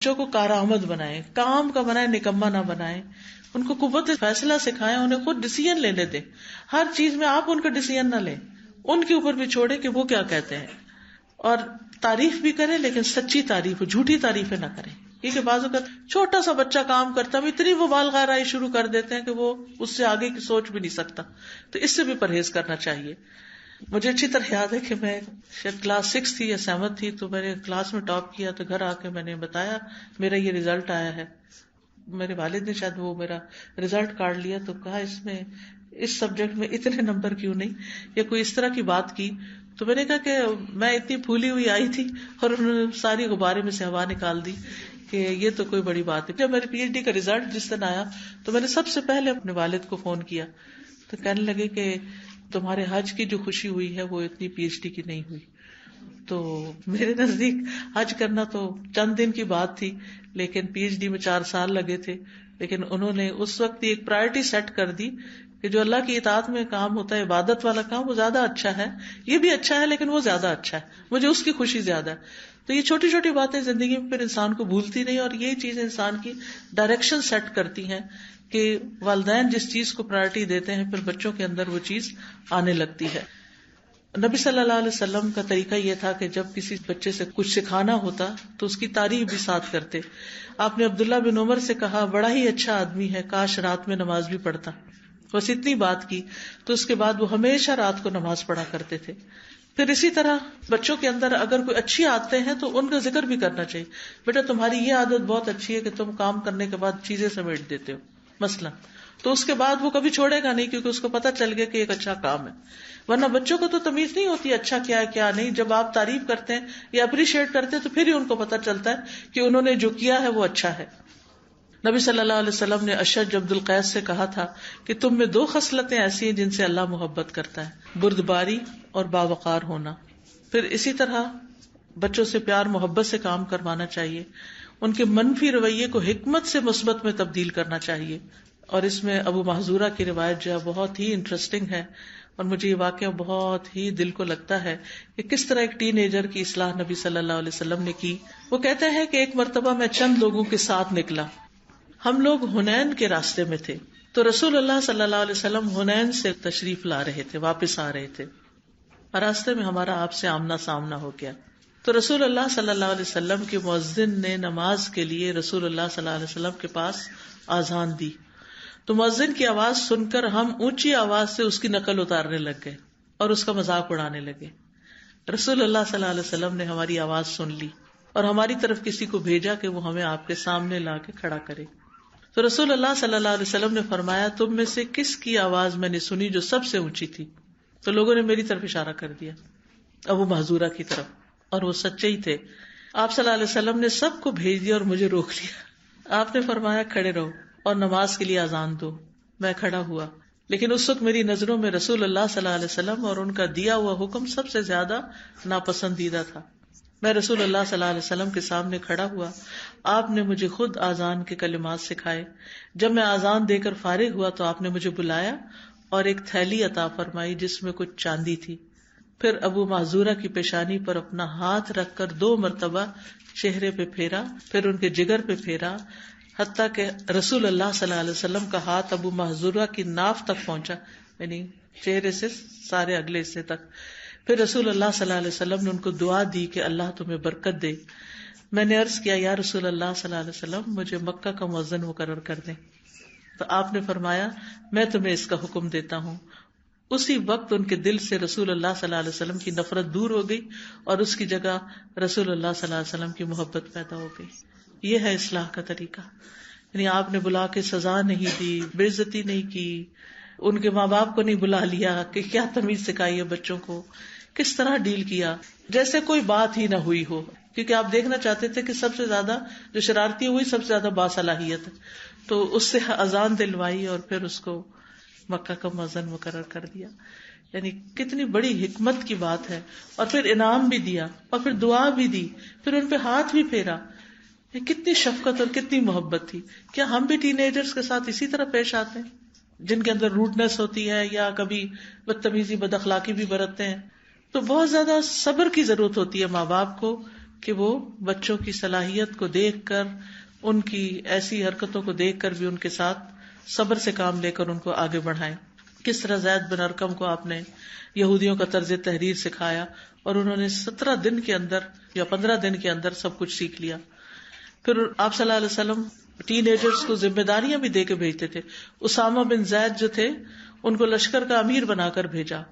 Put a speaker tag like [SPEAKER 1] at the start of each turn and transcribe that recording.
[SPEAKER 1] بچوں کو کارآمد بنائیں، کام کا بنائیں، نکما نہ بنائیں. ان کو قوت فیصلہ سکھائیں، انہیں خود ڈیسیژن لینے دیں. ہر چیز میں آپ ان کا ڈیسیژن نہ لیں، ان کے اوپر بھی چھوڑیں کہ وہ کیا کہتے ہیں. اور تعریف بھی کریں لیکن سچی تعریف، جھوٹی تعریفیں نہ کریں. کیونکہ بعض اوقات چھوٹا سا بچہ کام کرتا ہے، اتنی وہ مبالغہ آرائی شروع کر دیتے ہیں کہ وہ اس سے آگے کی سوچ بھی نہیں سکتا. تو اس سے بھی پرہیز کرنا چاہیے. مجھے اچھی طرح یاد ہے کہ میں شاید کلاس 6 تھی یا 7 تھی، تو میں نے کلاس میں ٹاپ کیا. تو گھر آ کے میں نے بتایا میرا یہ ریزلٹ آیا ہے. میرے والد نے شاید وہ میرا ریزلٹ کارڈ لیا تو کہا اس میں اس سبجیکٹ میں اتنے نمبر کیوں نہیں، یا کوئی اس طرح کی بات کی. تو میں نے کہا کہ میں اتنی پھولی ہوئی آئی تھی اور انہوں نے ساری غبارے میں سے ہوا نکال دی کہ یہ تو کوئی بڑی بات ہے. جب میرے پی ایچ ڈی کا ریزلٹ جس دن آیا تو میں نے سب سے پہلے اپنے والد کو فون کیا. تو کہنے لگے کہ تمہارے حج کی جو خوشی ہوئی ہے وہ اتنی پی ایچ ڈی کی نہیں ہوئی. تو میرے نزدیک حج کرنا تو چند دن کی بات تھی، لیکن پی ایچ ڈی میں 4 سال لگے تھے. لیکن انہوں نے اس وقت ایک پرائرٹی سیٹ کر دی کہ جو اللہ کی اطاعت میں کام ہوتا ہے، عبادت والا کام، وہ زیادہ اچھا ہے. یہ بھی اچھا ہے لیکن وہ زیادہ اچھا ہے، مجھے اس کی خوشی زیادہ ہے. تو یہ چھوٹی چھوٹی باتیں زندگی میں پھر انسان کو بھولتی نہیں، اور یہ چیزیں انسان کی ڈائریکشن سیٹ کرتی ہیں کہ والدین جس چیز کو پرائرٹی دیتے ہیں پھر بچوں کے اندر وہ چیز آنے لگتی ہے. نبی صلی اللہ علیہ وسلم کا طریقہ یہ تھا کہ جب کسی بچے سے کچھ سکھانا ہوتا تو اس کی تعریف بھی ساتھ کرتے. آپ نے عبداللہ بن عمر سے کہا بڑا ہی اچھا آدمی ہے، کاش رات میں نماز بھی پڑھتا. بس اتنی بات کی تو اس کے بعد وہ ہمیشہ رات کو نماز پڑھا کرتے تھے. پھر اسی طرح بچوں کے اندر اگر کوئی اچھی عادتیں ہیں تو ان کا ذکر بھی کرنا چاہیے. بیٹا تمہاری یہ عادت بہت اچھی ہے کہ تم کام کرنے کے بعد چیزیں سمیٹ دیتے ہو مثلا، تو اس کے بعد وہ کبھی چھوڑے گا نہیں کیونکہ اس کو پتا چل گیا کہ ایک اچھا کام ہے. ورنہ بچوں کو تو تمیز نہیں ہوتی اچھا کیا ہے کیا نہیں. جب آپ تعریف کرتے ہیں یا اپریشیٹ کرتے ہیں تو پھر ہی ان کو پتا چلتا ہے کہ انہوں نے جو کیا ہے وہ اچھا ہے. نبی صلی اللہ علیہ وسلم نے اشج عبد القیس سے کہا تھا کہ تم میں 2 خصلتیں ایسی ہیں جن سے اللہ محبت کرتا ہے، بردباری اور باوقار ہونا. پھر اسی طرح بچوں سے پیار محبت سے کام کروانا چاہیے. ان کے منفی رویے کو حکمت سے مثبت میں تبدیل کرنا چاہیے. اور اس میں ابو محذورہ کی روایت جو ہے بہت ہی انٹرسٹنگ ہے، اور مجھے یہ واقعہ بہت ہی دل کو لگتا ہے کہ کس طرح ایک ٹین ایجر کی اصلاح نبی صلی اللہ علیہ وسلم نے کی. وہ کہتے ہیں کہ ایک مرتبہ میں چند لوگوں کے ساتھ نکلا. ہم لوگ حنین کے راستے میں تھے تو رسول اللہ صلی اللہ علیہ وسلم حنین سے تشریف لا رہے تھے، واپس آ رہے تھے. راستے میں ہمارا آپ سے آمنا سامنا ہو گیا. تو رسول اللہ صلی اللہ علیہ وسلم کے مؤذن نے نماز کے لیے رسول اللہ صلی اللہ علیہ وسلم کے پاس آذان دی. تو مؤذن کی آواز سن کر ہم اونچی آواز سے اس کی نقل اتارنے لگ گئے اور اس کا مذاق اڑانے لگے. رسول اللہ صلی اللہ علیہ وسلم نے ہماری آواز سن لی اور ہماری طرف کسی کو بھیجا کہ وہ ہمیں آپ کے سامنے لا کے کھڑا کرے. تو رسول اللہ صلی اللہ علیہ وسلم نے فرمایا تم میں سے کس کی آواز میں نے سنی جو سب سے اونچی تھی؟ تو لوگوں نے میری طرف اشارہ کر دیا، ابو محذورہ کی طرف، اور وہ سچے ہی تھے. آپ صلی اللہ علیہ وسلم نے سب کو بھیج دیا اور مجھے روک لیا. آپ نے فرمایا کھڑے رہو اور نماز کے لیے اذان دو. میں کھڑا ہوا، لیکن اس وقت میری نظروں میں رسول اللہ صلی اللہ علیہ وسلم اور ان کا دیا ہوا حکم سب سے زیادہ ناپسندیدہ تھا. میں رسول اللہ صلی اللہ علیہ وسلم کے سامنے کھڑا ہوا. آپ نے مجھے خود آذان کے کلمات سکھائے. جب میں آذان دے کر فارغ ہوا تو آپ نے مجھے بلایا اور ایک تھیلی عطا فرمائی جس میں کچھ چاندی تھی. پھر ابو معذورہ کی پیشانی پر اپنا ہاتھ رکھ کر 2 مرتبہ چہرے پہ پھیرا، پھر ان کے جگر پہ پھیرا، حتیٰ کہ رسول اللہ صلی اللہ علیہ وسلم کا ہاتھ ابو معذورہ کی ناف تک پہنچا، یعنی چہرے سے سارے اگلے حصے تک. پھر رسول اللہ صلی اللہ علیہ وسلم نے ان کو دعا دی کہ اللہ تمہیں برکت دے. میں نے عرض کیا یا رسول اللہ صلی اللہ علیہ وسلم مجھے مکہ کا مؤذن مقرر کر دیں. تو آپ نے فرمایا میں تمہیں اس کا حکم دیتا ہوں. اسی وقت ان کے دل سے رسول اللہ صلی اللہ علیہ وسلم کی نفرت دور ہو گئی اور اس کی جگہ رسول اللہ صلی اللہ علیہ وسلم کی محبت پیدا ہو گئی. یہ ہے اصلاح کا طریقہ. یعنی آپ نے بلا کے سزا نہیں دی، بے عزتی نہیں کی، ان کے ماں باپ کو نہیں بلا لیا کہ کیا تمیز سکھائی ہے بچوں کو، کس طرح ڈیل کیا جیسے کوئی بات ہی نہ ہوئی ہو. کیونکہ آپ دیکھنا چاہتے تھے کہ سب سے زیادہ جو شرارتی ہوئی سب سے زیادہ باصلاحیت ہے، تو اس سے اذان دلوائی اور پھر اس کو مکہ کا مؤذن مقرر کر دیا. یعنی کتنی بڑی حکمت کی بات ہے. اور پھر انعام بھی دیا اور پھر دعا بھی دی، پھر ان پہ ہاتھ بھی پھیرا. یہ کتنی شفقت اور کتنی محبت تھی. کیا ہم بھی ٹین ایجرز کے ساتھ اسی طرح پیش آتے ہیں جن کے اندر روڈنس ہوتی ہے یا کبھی بدتمیزی بد اخلاقی بھی برتتے ہیں؟ تو بہت زیادہ صبر کی ضرورت ہوتی ہے ماں باپ کو کہ وہ بچوں کی صلاحیت کو دیکھ کر، ان کی ایسی حرکتوں کو دیکھ کر بھی ان کے ساتھ صبر سے کام لے کر ان کو آگے بڑھائیں. کس طرح زید بن ارقم کو آپ نے یہودیوں کا طرز تحریر سکھایا اور انہوں نے 17 دن کے اندر یا 15 دن کے اندر سب کچھ سیکھ لیا. پھر آپ صلی اللہ علیہ وسلم ٹین ایجرز کو ذمہ داریاں بھی دے کے بھیجتے تھے. اسامہ بن زید جو تھے ان کو لشکر کا امیر بنا کر بھیجا.